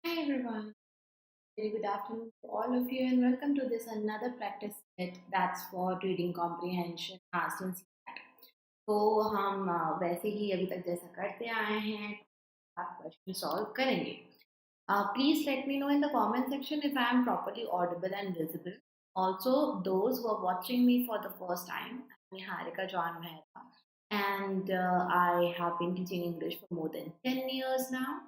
Hi everyone, very good afternoon to all of you and welcome to this another practice set that's for reading comprehension asked in CSAT. तो हम वैसे ही अभी तक जैसा करते आए हैं आप क्वेश्चन सॉल्व करेंगे. Please let me know in the comment section if I am properly audible and visible. Also, those who are watching me for the first time, I'm Niharika John Mehta, and I have been teaching English for more than 10 years now.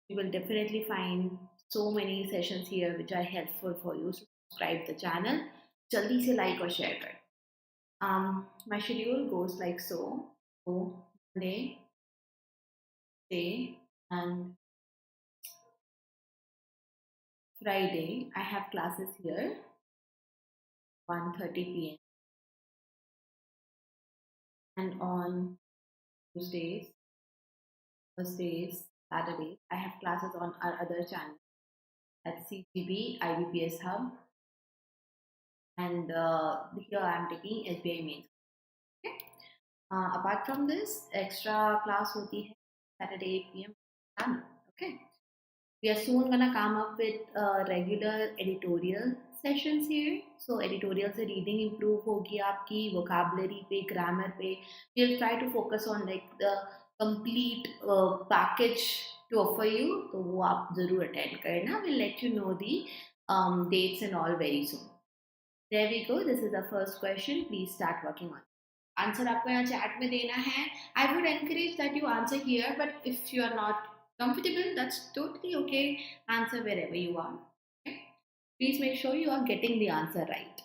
You will definitely find so many sessions here which are helpful for you. So subscribe the channel. जल्दी से like और share कर. My schedule goes like so. So Monday, Tuesday, and Friday I have classes here 1:30 p.m. and on Tuesdays, Thursdays, Saturdays I have classes on our other channel at CGB IBPS Hub, and here I am taking SBI Mains. Okay. Apart from this, extra class होती है Saturday 8 p.m. Okay. We are soon gonna come up with regular editorial sessions here. So editorial से reading improve होगी आपकी, vocabulary पे, grammar पे. We'll try to focus on like the complete package to offer you. तो वो आप जरूर attend करना. We'll let you know the dates and all very soon. There we go. This is the first question. Please start working on it. Answer आपको यहाँ chat में देना है. I would encourage that you answer here, but if you are not comfortable, that's totally okay. Answer wherever you are. Okay? Please make sure you are getting the answer right.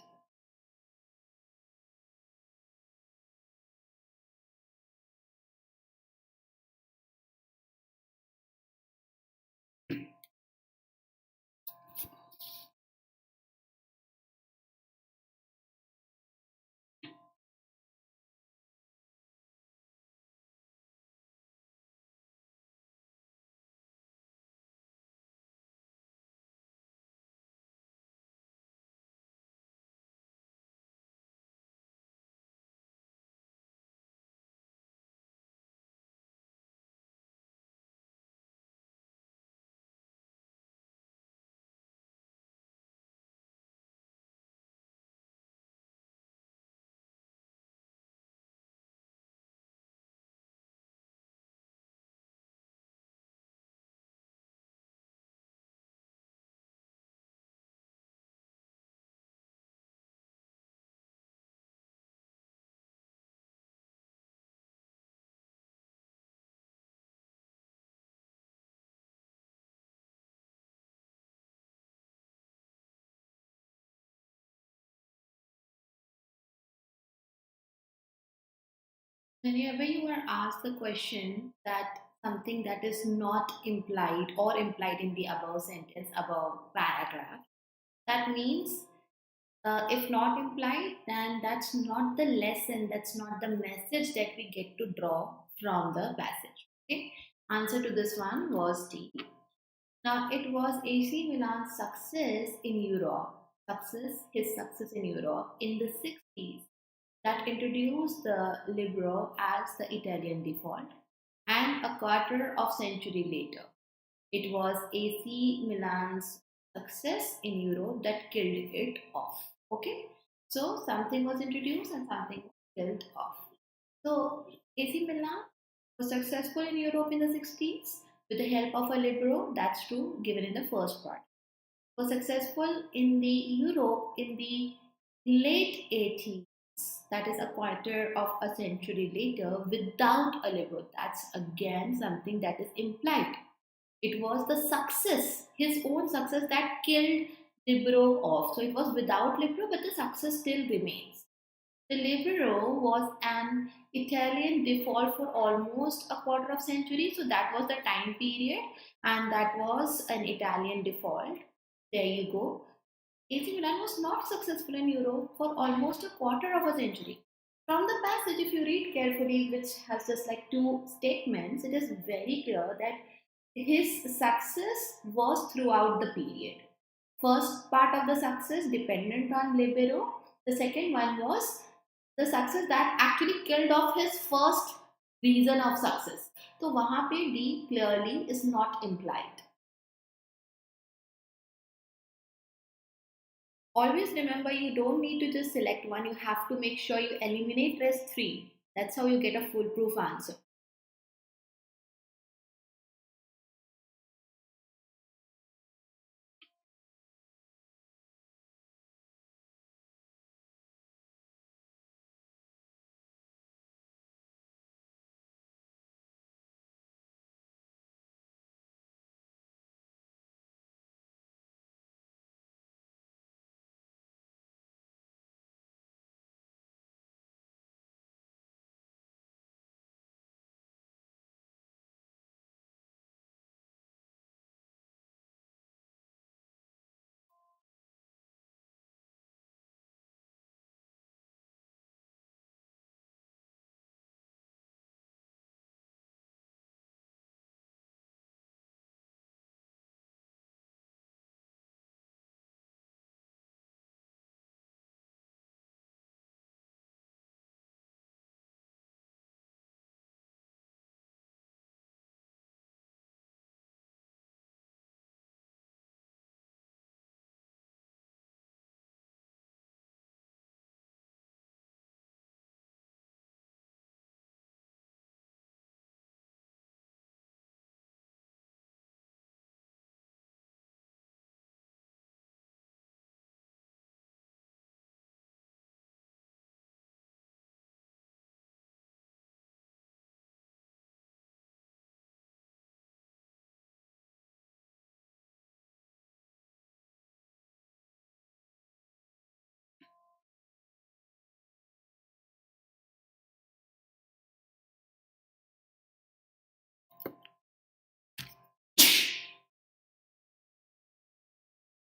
Whenever you are asked the question that something that is not implied or implied in the above sentence, above paragraph, that means if not implied, then that's not the lesson, that's not the message that we get to draw from the passage. Okay, answer to this one was D. Now it was AC Milan's success in Europe, his success in Europe in the 60s that introduced the libero as the Italian default, and a quarter of century later, it was AC Milan's success in Europe that killed it off. Okay, so something was introduced and something was killed off. So AC Milan was successful in Europe in the 60s with the help of a libero. That's true, given in the first part. Was successful in the Europe in the late 80s, that is a quarter of a century later, without a libero. That's again something that is implied. It was the success, his own success, that killed libero off. So it was without libero, but the success still remains. The libero was an Italian default for almost a quarter of century. So that was the time period, and that was an Italian default. There you go. AC Milan was not successful in Europe for almost a quarter of a century. From the passage, if you read carefully, which has just like two statements, it is very clear that his success was throughout the period. First part of the success dependent on libero. The second one was the success that actually killed off his first reason of success. So वहाँ पे D clearly is not implied. Always remember, you don't need to just select one, you have to make sure you eliminate rest three. That's how you get a foolproof answer.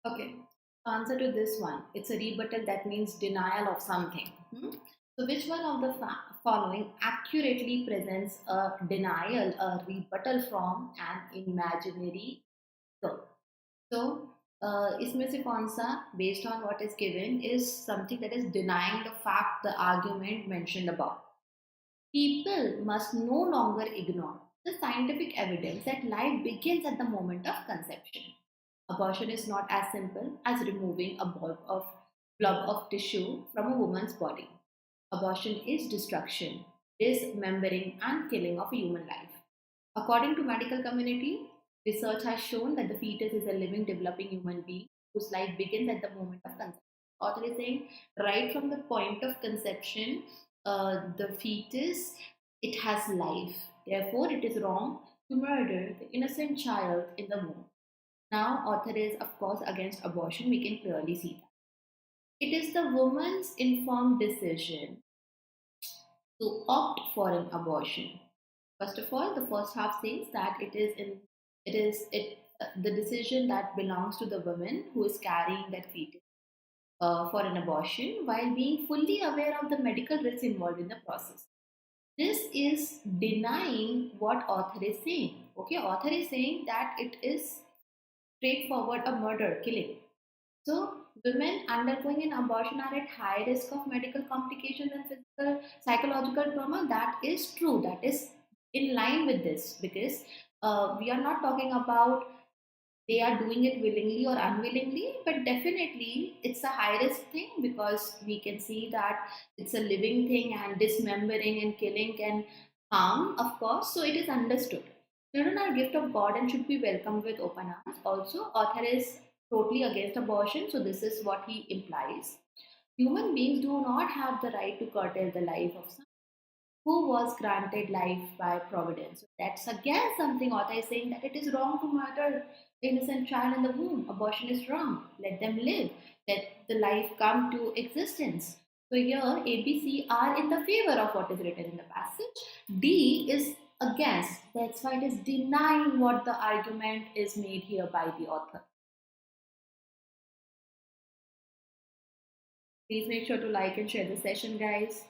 Okay. Answer to this one. It's a rebuttal, that means denial of something. So, which one of the following accurately presents a denial, a rebuttal from an imaginary curve? So, इसमें से कौन सा, based on what is given, is something that is denying the fact, the argument mentioned above. People must no longer ignore the scientific evidence that life begins at the moment of conception. Abortion is not as simple as removing a blob of tissue from a woman's body. Abortion is destruction, dismembering, and killing of a human life. According to medical community, research has shown that the fetus is a living, developing human being whose life begins at the moment of conception. Author is saying right from the point of conception, the fetus, it has life. Therefore, it is wrong to murder the innocent child in the womb. Now, author is of course against abortion. We can clearly see that. It is the woman's informed decision to opt for an abortion. First of all, the first half says that the decision that belongs to the woman who is carrying that fetus for an abortion, while being fully aware of the medical risks involved in the process. This is denying what author is saying. Okay, author is saying that it is straightforward a murder, killing. So, women undergoing an abortion are at high risk of medical complications and physical, psychological trauma. That is true. That is in line with this, because we are not talking about they are doing it willingly or unwillingly, but definitely it's a high risk thing, because we can see that it's a living thing and dismembering and killing can harm, of course. So, it is understood. Children are a gift of God and should be welcomed with open arms. Also, author is totally against abortion, so this is what he implies. Human beings do not have the right to curtail the life of someone who was granted life by providence. So that's again something author is saying, that it is wrong to murder the innocent child in the womb. Abortion is wrong. Let them live. Let the life come to existence. So here A, B, C are in the favor of what is written in the passage. D is against. That's why it is denying what the argument is made here by the author. Please make sure to like and share the session, guys.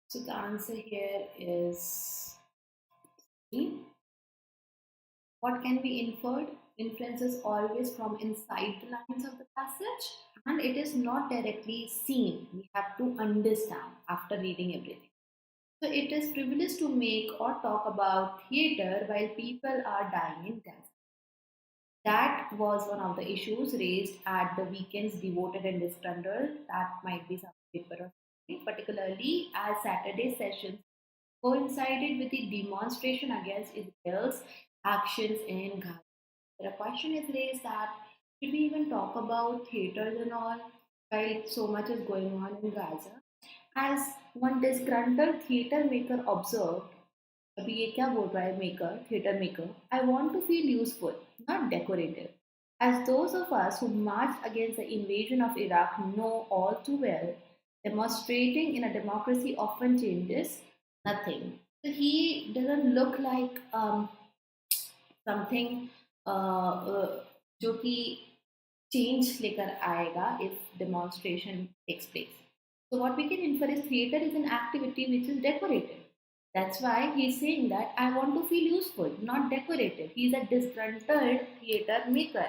So the answer here is C. What can be inferred? Inference is always from inside the lines of the passage, and it is not directly seen. We have to understand after reading everything. So it is privileged to make or talk about theatre while people are dying in death. That was one of the issues raised at the weekend's devoted and disgruntled. That might be some paper or something, particularly as Saturday sessions coincided with the demonstration against Israel's actions in Gaza. The question is raised that should we even talk about theaters and all while so much is going on in Gaza? As one disgruntled theatre maker observed, अभी ये क्या बोल रहा है maker, theatre maker? I want to feel useful, not decorative. As those of us who marched against the invasion of Iraq know all too well, demonstrating in a democracy often changes nothing. So he doesn't look like something जो कि change लेकर आएगा if demonstration takes place. So what we can infer is theatre is an activity which is decorative. That's why he's saying that I want to feel useful, not decorative. He's a disgruntled theatre maker.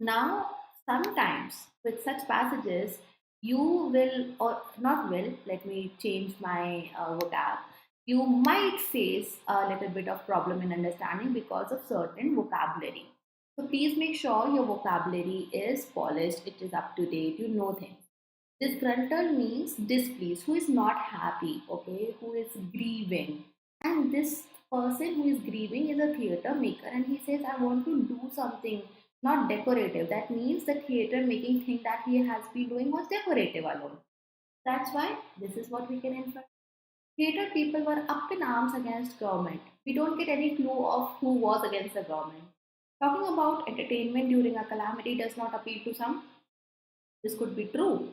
Now, sometimes with such passages, you will, or not will, let me change my vocab, you might face a little bit of problem in understanding because of certain vocabulary. So please make sure your vocabulary is polished, it is up to date, you know things. Disgruntled means displeased, who is not happy, okay, who is grieving. And this person who is grieving is a theatre maker and he says, I want to do something not decorative. That means the theatre making thing that he has been doing was decorative alone. That's why this is what we can infer. Theatre people were up in arms against government. We don't get any clue of who was against the government. Talking about entertainment during a calamity does not appeal to some. This could be true,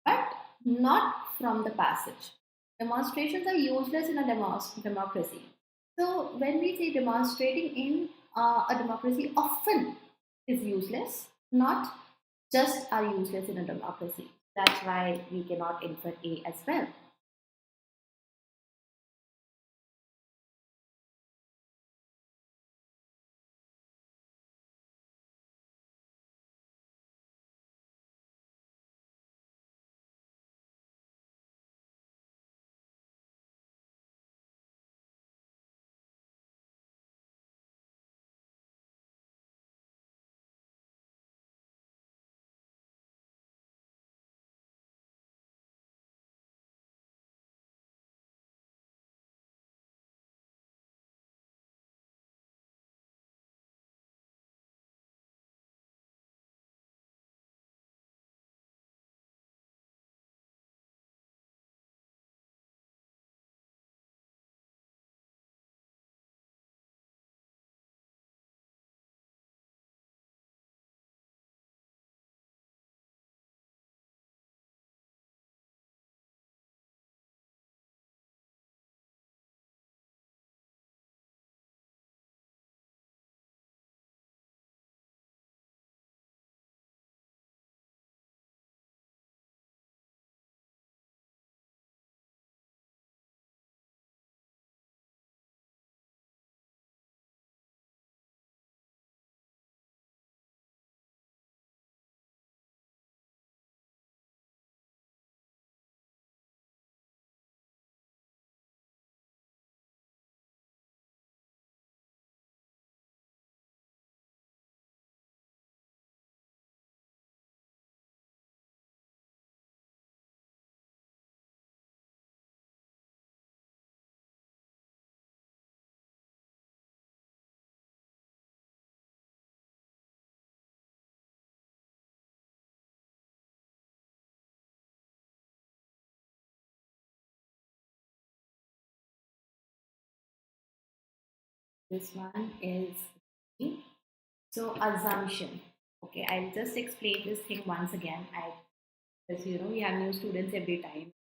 but not from the passage. Demonstrations are useless in a democracy. So, when we say demonstrating in a democracy often is useless, not just are useless in a democracy. That's why we cannot infer A as well. This one is B. So, assumption. Okay, I'll just explain this thing once again. As you know, we have new students every time.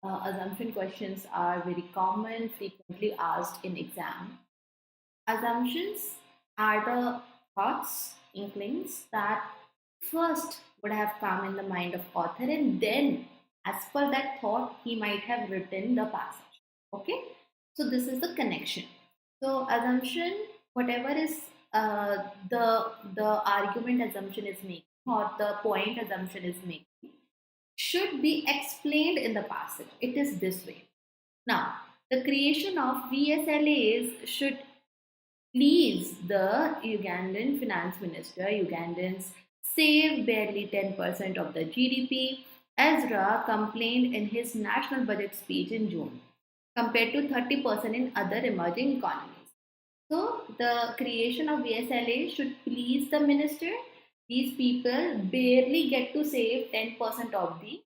Assumption questions are very common, frequently asked in exam. Assumptions are the thoughts, inklings that first would have come in the mind of author and then As per that thought, he might have written the passage. Okay, so this is the connection. So assumption, whatever is the argument assumption is making, or the point assumption is making, should be explained in the passage. It is this way. Now, the creation of VSLAs should please the Ugandan finance minister. Ugandans save barely 10% of the GDP. Ezra complained in his national budget speech in June, compared to 30% in other emerging economies. So, the creation of VSLA should please the minister. These people barely get to save 10% of the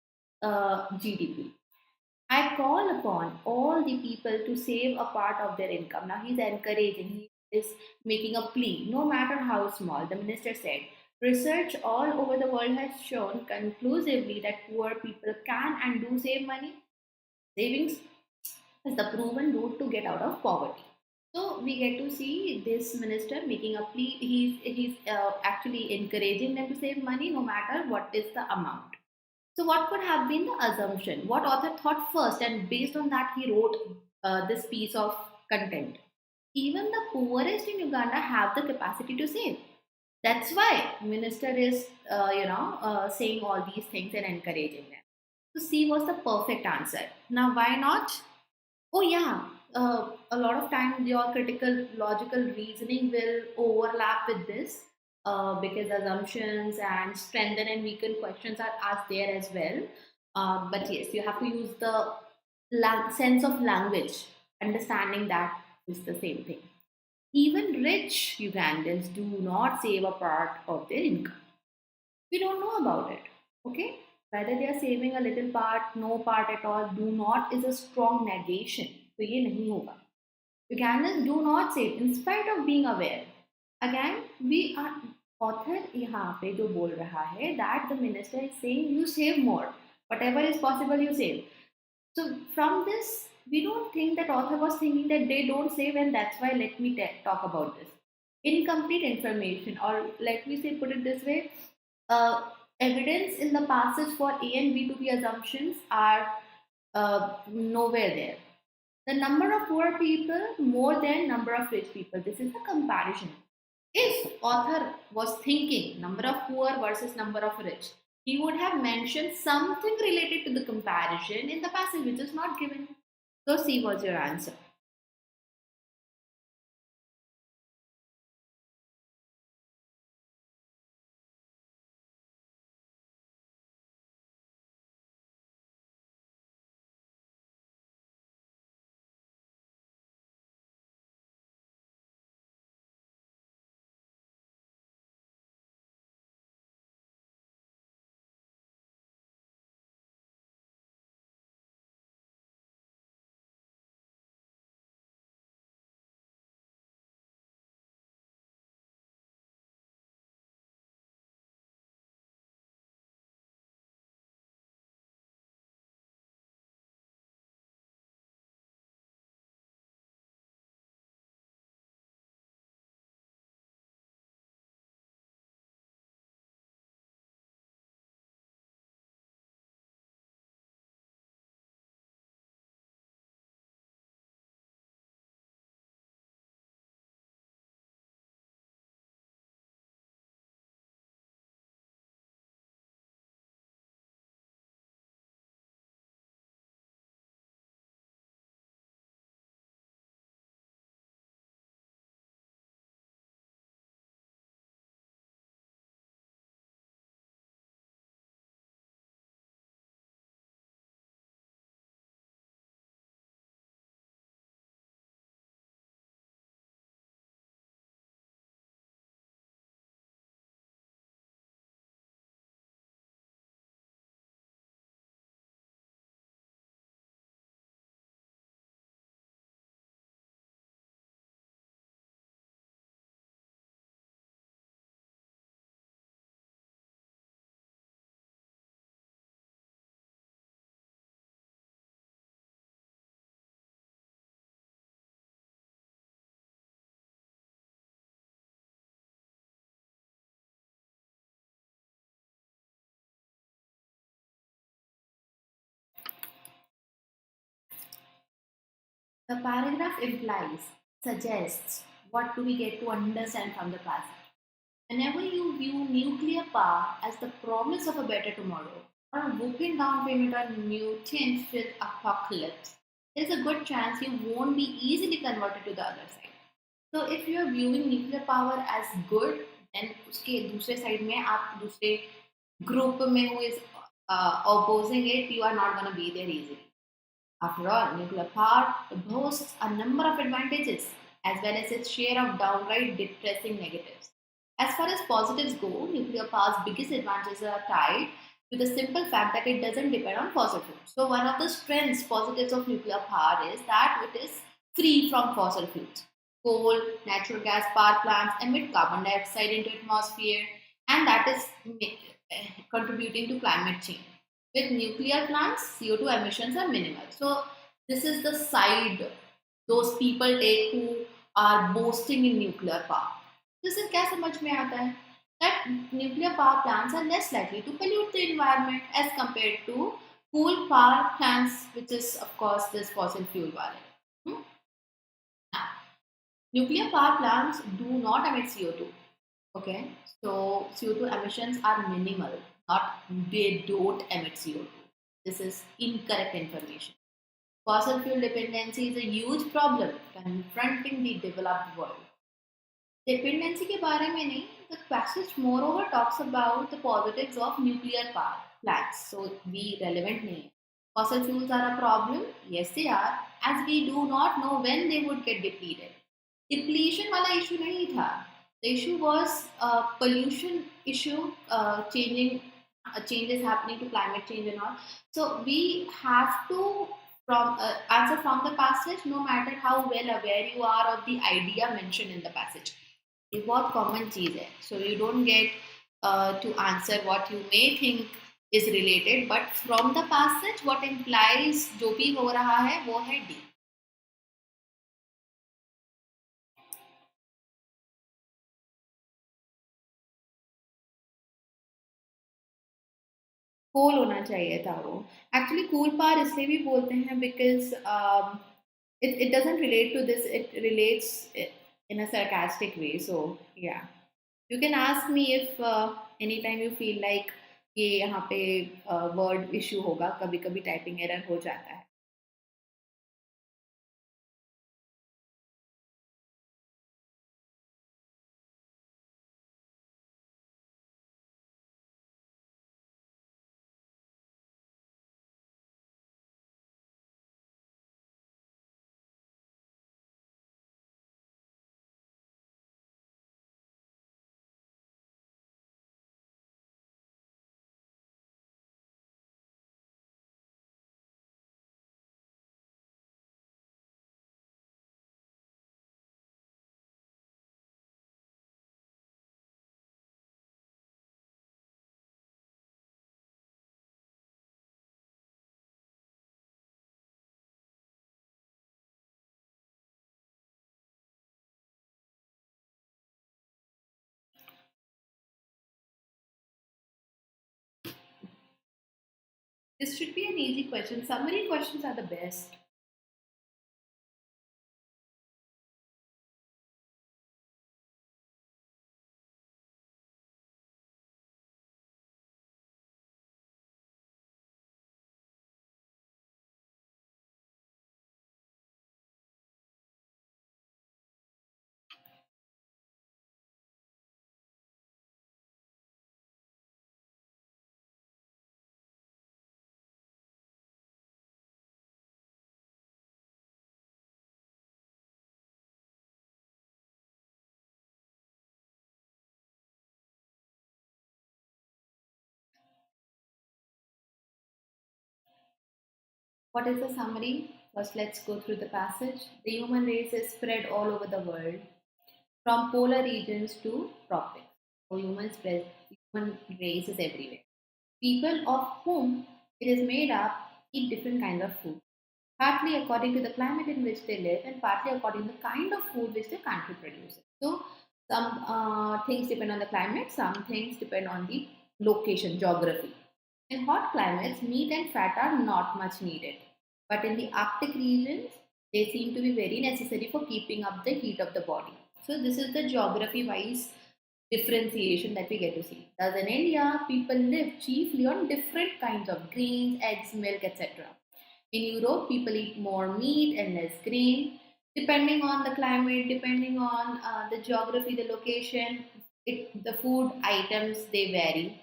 GDP. I call upon all the people to save a part of their income. Now he's encouraging, he is making a plea, no matter how small. The minister said, research all over the world has shown conclusively that poor people can and do save money. Savings is the proven route to get out of poverty. So we get to see this minister making a plea. He's actually encouraging them to save money no matter what is the amount. So, what could have been the assumption? What author thought first, and based on that, he wrote this piece of content. Even the poorest in Uganda have the capacity to save. That's why minister is, saying all these things and encouraging them. So, C was the perfect answer. Now, why not? Oh yeah, a lot of times your critical logical reasoning will overlap with this, because assumptions and strengthen and weaken questions are asked there as well. But yes, you have to use the sense of language, understanding that is the same thing. Even rich Ugandans do not save a part of their income. We don't know about it. Okay, whether they are saving a little part, no part at all, do not is a strong negation. तो ये नहीं होगा. Ugandans do not save in spite of being aware. Again, we are author यहाँ पे जो बोल रहा है that the minister is saying you save more, whatever is possible you save. So from this, we don't think that author was thinking that they don't save and that's why let me talk about this. Incomplete information, or let me say, put it this way, uh, evidence in the passage for A and B to be assumptions are nowhere there. The number of poor people more than number of rich people. This is the comparison. If author was thinking number of poor versus number of rich, he would have mentioned something related to the comparison in the passage, which is not given. So C was your answer. The paragraph implies, suggests what do we get to understand from the passage. Whenever you view nuclear power as the promise of a better tomorrow or a whooping down payment on mutant filled apocalypse, there is a good chance you won't be easily converted to the other side. So if you are viewing nuclear power as good, then उसके दूसरे side में आप दूसरे group में who is opposing it, you are not going to be there easily. After all, nuclear power boasts a number of advantages as well as its share of downright depressing negatives. As far as positives go, nuclear power's biggest advantages are tied to the simple fact that it doesn't depend on fossil fuels. So, one of the strengths, positives of nuclear power is that it is free from fossil fuels. Coal, natural gas power plants emit carbon dioxide into atmosphere, and that is contributing to climate change. With nuclear plants, CO2 emissions are minimal. So, this is the side those people take who are boasting in nuclear power. This is क्या समझ में आता है? That nuclear power plants are less likely to pollute the environment as compared to coal power plants, which is of course this fossil fuel wale. Hmm? Now, nuclear power plants do not emit CO2. Okay, so CO2 emissions are minimal, not they don't emit CO2. This is incorrect information. Fossil fuel dependency is a huge problem confronting the developed world. Dependency के बारे में नहीं, the passage moreover talks about the positives of nuclear power plants. So भी relevant नहीं है. Fossil fuels are a problem. Yes, they are, as we do not know when they would get depleted. Depletion वाला issue नहीं था. The issue was pollution issue, changes happening to climate change and all. So we have to from answer from the passage, no matter how well aware you are of the idea mentioned in the passage. ये बहुत common चीज है, so you don't get to answer what you may think is related, but from the passage what implies जो भी हो रहा है वो है D. कोल होना चाहिए था वो. एक्चुअली कूल पार इसलिए भी बोलते हैं because it doesn't relate to this, it relates in a sarcastic way. So yeah, you can ask me if anytime you feel like ये यहाँ पे वर्ड इशू होगा, कभी कभी टाइपिंग एरर हो जाता है. This should be an easy question. Summary questions are the best. What is the summary? First, let's go through the passage. The human race is spread all over the world, from polar regions to tropics. So, human race is everywhere. People of whom it is made up eat different kinds of food, partly according to the climate in which they live, and partly according to the kind of food which the country produces. So, some things depend on the climate, some things depend on the location, geography. In hot climates, meat and fat are not much needed. But in the Arctic regions, They seem to be very necessary for keeping up the heat of the body. So this is the geography wise differentiation that we get to see. Thus in India, people live chiefly on different kinds of grains, eggs, milk, etc. In Europe, people eat more meat and less grain. Depending on the climate, depending on the geography, the location, the food items they vary.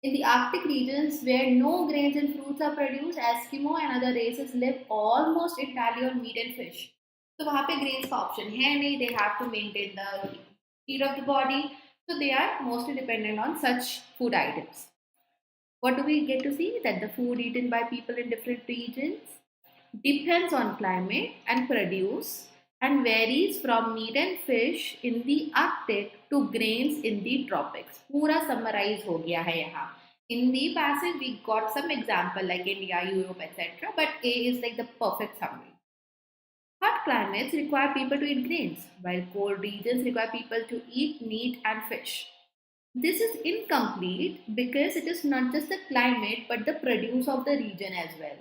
In the Arctic regions, where no grains and fruits are produced, Eskimo and other races live almost entirely on meat and fish. So वहाँ पे grains का option है नहीं. They have to maintain the heat of the body. So they are mostly dependent on such food items. What do we get to see? That the food eaten by people in different regions depends on climate and produce and varies from meat and fish in the Arctic to grains in the tropics. पूरा summarize हो गया है यहाँ. In the passage, we got some example like India, Europe, etc. But A is like the perfect summary. Hot climates require people to eat grains, while cold regions require people to eat meat and fish. This is incomplete because it is not just the climate but the produce of the region as well.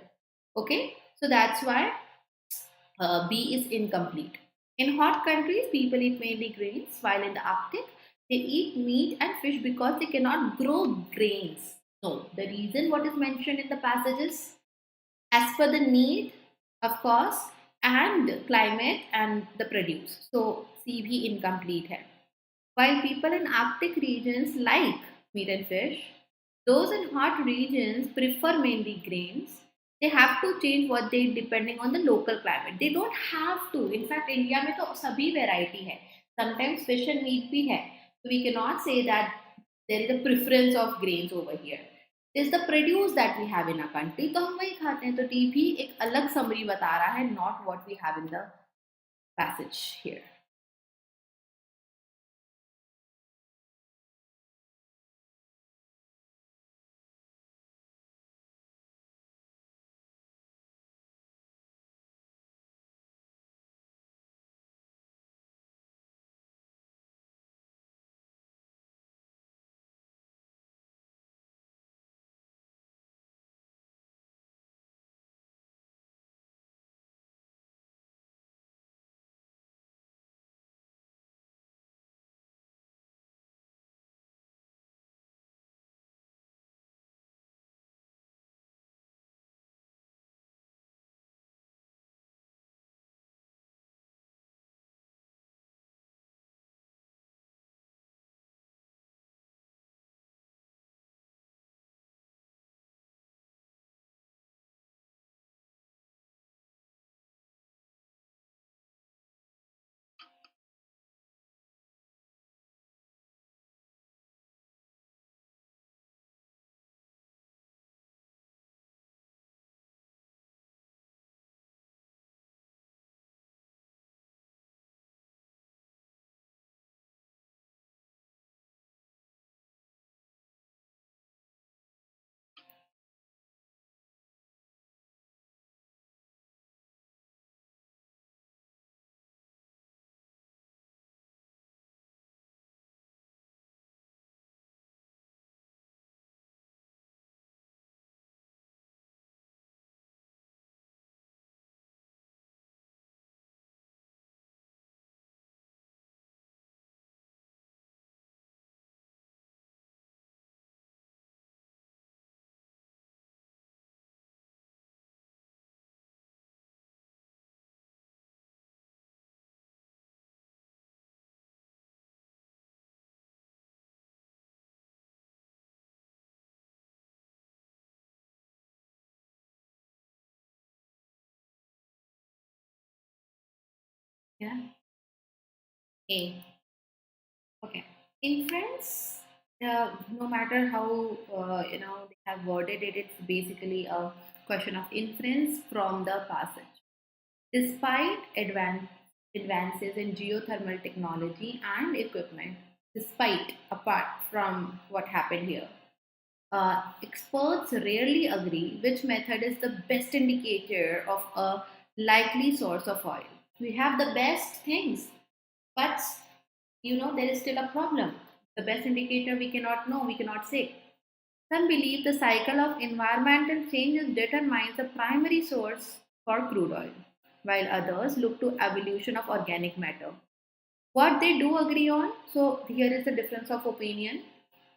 Okay, so that's why B is incomplete. In hot countries, people eat mainly grains, while in the Arctic, they eat meat and fish because they cannot grow grains. No, the reason what is mentioned in the passage is as per the need, of course, and climate and the produce. So C भी incomplete है. While people in Arctic regions like meat and fish, those in hot regions prefer mainly grains. They have to change what they eat depending on the local climate. They don't have to. In fact, India में तो सभी variety है. Sometimes fish and meat भी है. So we cannot say that there is a preference of grains over here. It is the produce that we have in our country. तो हम वही खाते हैं. तो टी भी एक अलग summary बता रहा है, not what we have in the passage here. Yeah. A. Okay. In France, no matter how they have worded it, it's basically a question of inference from the passage. Despite advances in geothermal technology and equipment, despite apart from what happened here, experts rarely agree which method is the best indicator of a likely source of oil. We have the best things, but there is still a problem. The best indicator we cannot know, we cannot say. Some believe the cycle of environmental changes determines the primary source for crude oil. while others look to evolution of organic matter. What they do agree on, so here is the difference of opinion.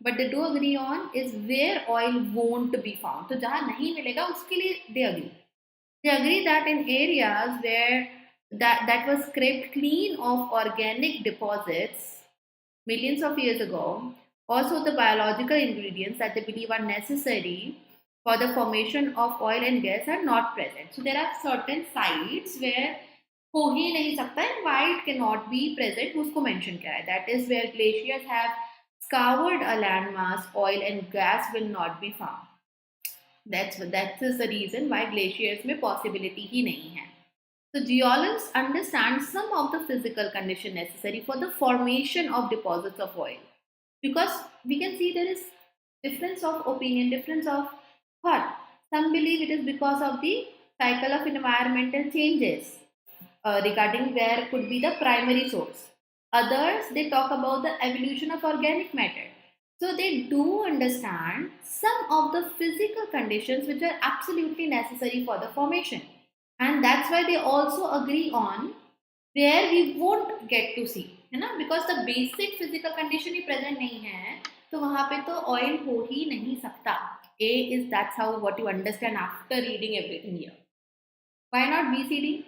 But they do agree on is where oil won't be found. तो जहाँ नहीं मिलेगा उसके लिए they agree. They agree that in areas where that was scraped clean of organic deposits millions of years ago, also the biological ingredients that they believe are necessary for the formation of oil and gas are not present. So there are certain sites where हो ही नहीं सकता है why it cannot be present उसको mention करा है. That is where glaciers have scoured a landmass, oil and gas will not be found. That is the reason why glaciers में possibility ही नहीं है. So geologists understand some of the physical condition necessary for the formation of deposits of oil, because we can see there is difference of opinion, difference of thought. Some believe it is because of the cycle of environmental changes regarding where could be the primary source. Others they talk about the evolution of organic matter. So they do understand some of the physical conditions which are absolutely necessary for the formation. And that's why they also agree on where we won't get to see, है ना, because the basic physical condition he present नहीं है तो वहाँ पे तो oil हो ही नहीं सकता. A is that's how what you understand after reading everything here. Why not BCD?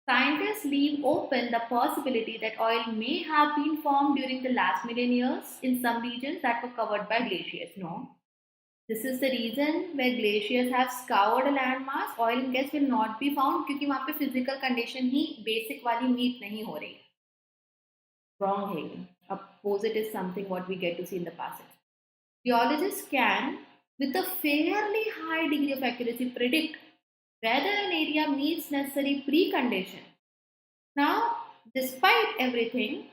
Scientists leave open the possibility that oil may have been formed during the last million years in some regions that were covered by glaciers. No. This is the reason where glaciers have scoured a landmass, oil and gas will not be found क्योंकि वहाँ पे physical condition ही basic वाली meet नहीं हो रही. Wrong है. Opposite is something what we get to see in the passage. Geologists can, with a fairly high degree of accuracy, predict whether an area meets necessary precondition. Now, despite everything,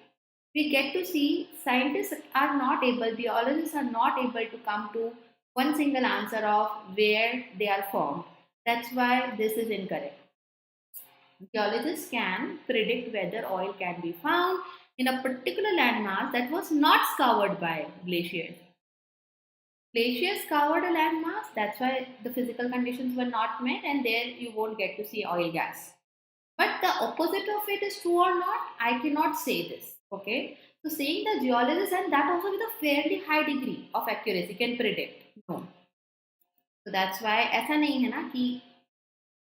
we get to see scientists are not able, geologists are not able to come to one single answer of where they are formed. That's why this is incorrect. Geologists can predict whether oil can be found in a particular landmass that was not scoured by glaciers. Glaciers scoured a landmass, that's why the physical conditions were not met, and there you won't get to see oil gas. But the opposite of it is true or not, I cannot say this. Okay. So saying the geologist and that also with a fairly high degree of accuracy can predict. No. So that's why ऐसा नहीं है ना कि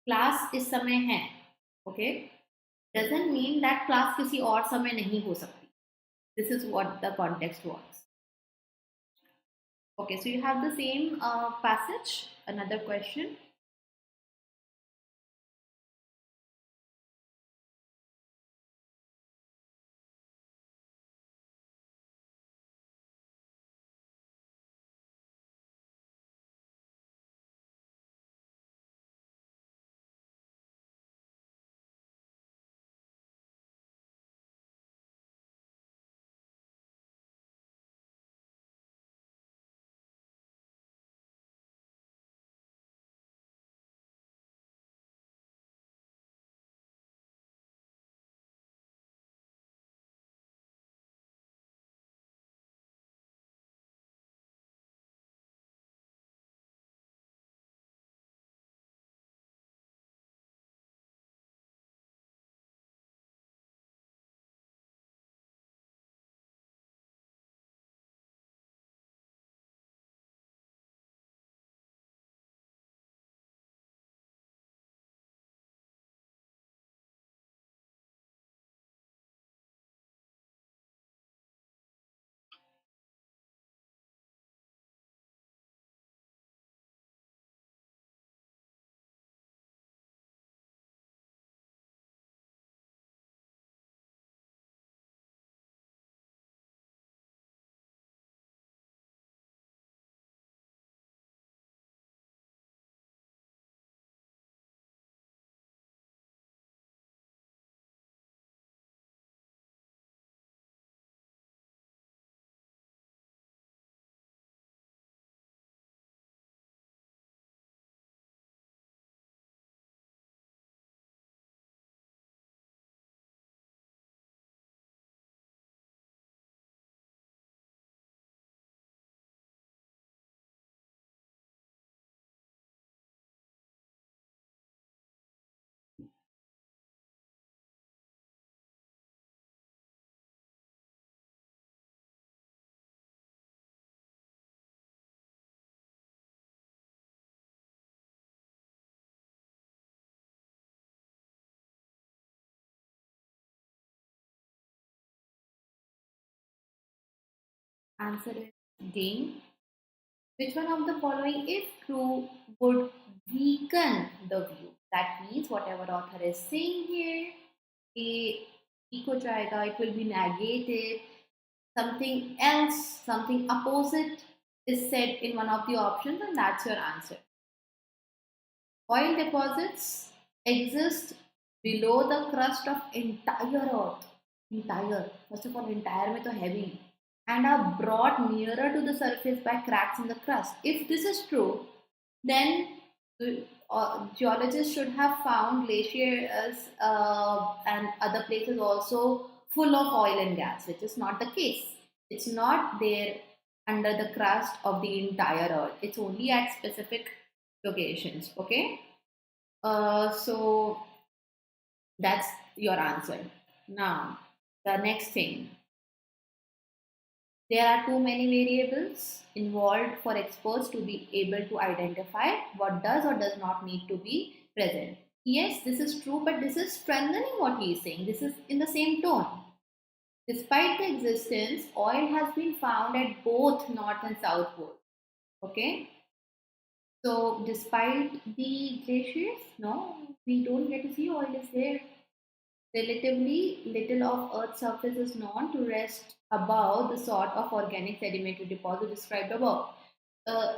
class इस समय है. Okay. Doesn't mean that class किसी और समय नहीं हो सकती. This is what the context was. Okay, so you have the same passage. Another question. Answer is D. Which one of the following, if true, would weaken the view? That means whatever author is saying here, it equal jayega, it will be negative. Something else, something opposite is said in one of the options, and that's your answer. Oil deposits exist below the crust of entire earth. Entire. First of all, entire में तो heavy. And are brought nearer to the surface by cracks in the crust. If this is true, then geologists should have found glaciers and other places also full of oil and gas, which is not the case. It's not there under the crust of the entire earth. It's only at specific locations. Okay. So that's your answer. Now, the next thing. There are too many variables involved for experts to be able to identify what does or does not need to be present. Yes, this is true, but this is strengthening what he is saying. This is in the same tone. Despite the existence, oil has been found at both North and South Pole. Okay? So, despite the glaciers, no, we don't get to see oil is there. Relatively little of Earth's surface is known to rest above the sort of organic sedimentary deposit described above.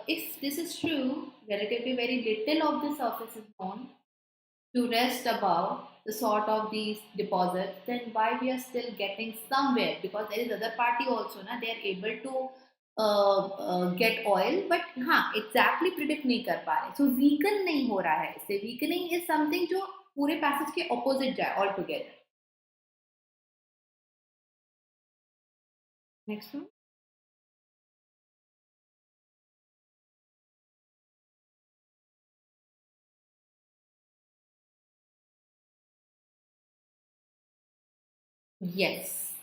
If this is true, relatively very little of the surface is known to rest above the sort of these deposits, then why we are still getting somewhere? Because there is other party also, na, they are able to get oil, but हाँ exactly predict नहीं कर पा रहे, so weaken नहीं हो रहा है इससे. Weakening is something जो पूरे पैसेज के opposite जाए altogether. Next one. Yes.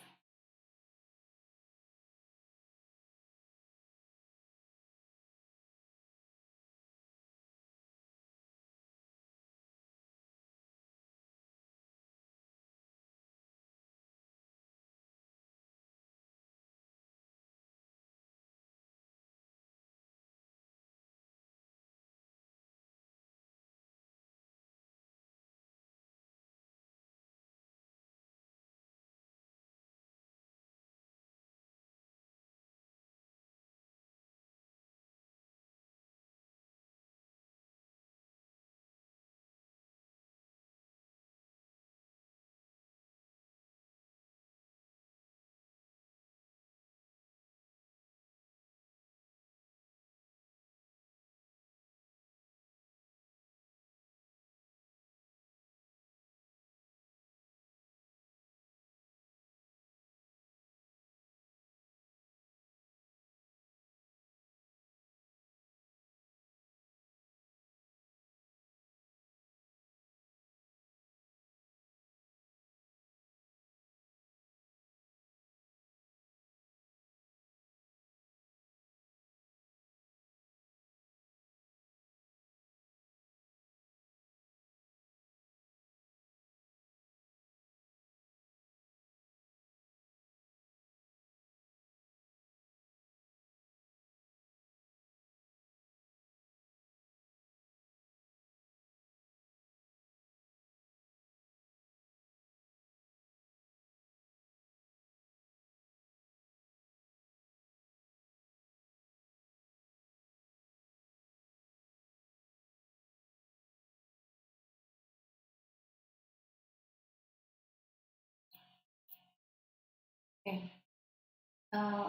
Okay.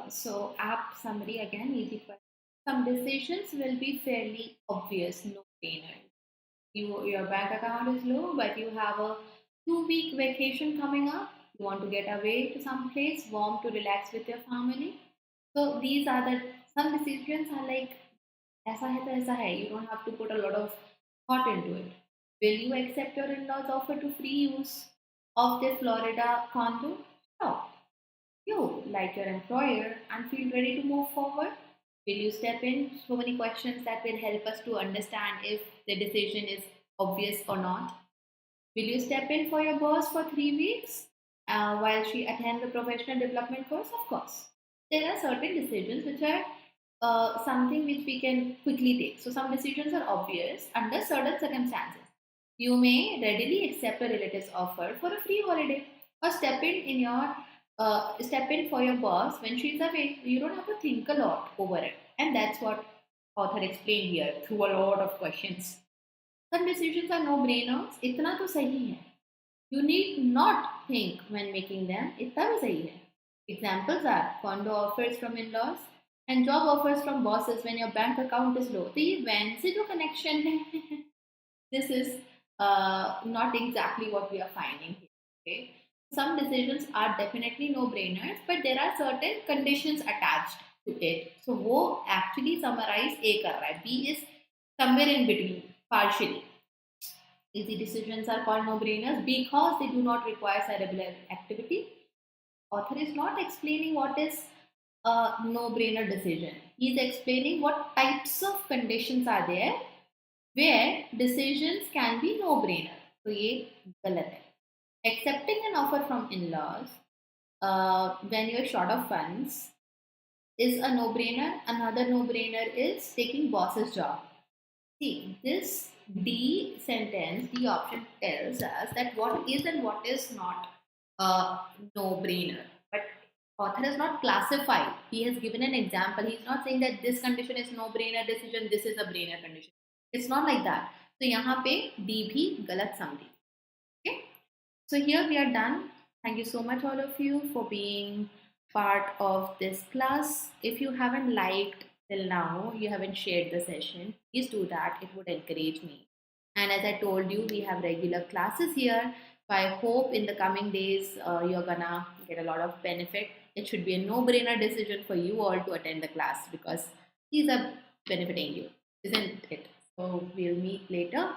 So app summary again, easy question. Some decisions will be fairly obvious, no brainer. Your bank account is low, but you have a 2 week vacation coming up. You want to get away to some place warm to relax with your family. So these are the some decisions are like ऐसा है तो ऐसा है. You don't have to put a lot of thought into it. Will you accept your in-laws offer to free use of their Florida condo? No. You like your employer and feel ready to move forward. Will you step in? So many questions that will help us to understand if the decision is obvious or not. Will you step in for your boss for 3 weeks while she attends the professional development course? Of course. There are certain decisions which are something which we can quickly take. So some decisions are obvious under certain circumstances. You may readily accept a relative's offer for a free holiday, or step in for your boss when she's away. You don't have to think a lot over it, and that's what author explained here through a lot of questions. Some decisions are no brainers. इतना तो सही है. You need not think when making them. इतना भी सही है. Examples are condo offers from in-laws and job offers from bosses when your bank account is low. तो ये when से जो connection है, this is not exactly what we are finding here. Okay, some decisions are definitely no-brainers, but there are certain conditions attached to it. So वो actually summarize A कर रहा है. B is somewhere in between, partially. Easy decisions are called no-brainers because they do not require cerebral activity. Author is not explaining what is a no-brainer decision. He is explaining what types of conditions are there where decisions can be no-brainer. तो ये गलत है. Accepting an offer from in-laws when you're short of funds is a no-brainer. Another no-brainer is taking boss's job. See, this D sentence, D option tells us that what is and what is not a no-brainer. But author has not classified. He has given an example. He's not saying that this condition is no-brainer decision, this is a brainer condition. It's not like that. So यहाँ पे D भी गलत समझी. Okay. So here we are done. Thank you so much all of you for being part of this class. If you haven't liked till now, you haven't shared the session, please do that. It would encourage me. And as I told you, we have regular classes here. So I hope in the coming days you're gonna get a lot of benefit. It should be a no-brainer decision for you all to attend the class because these are benefiting you, isn't it? So we'll meet later. Okay.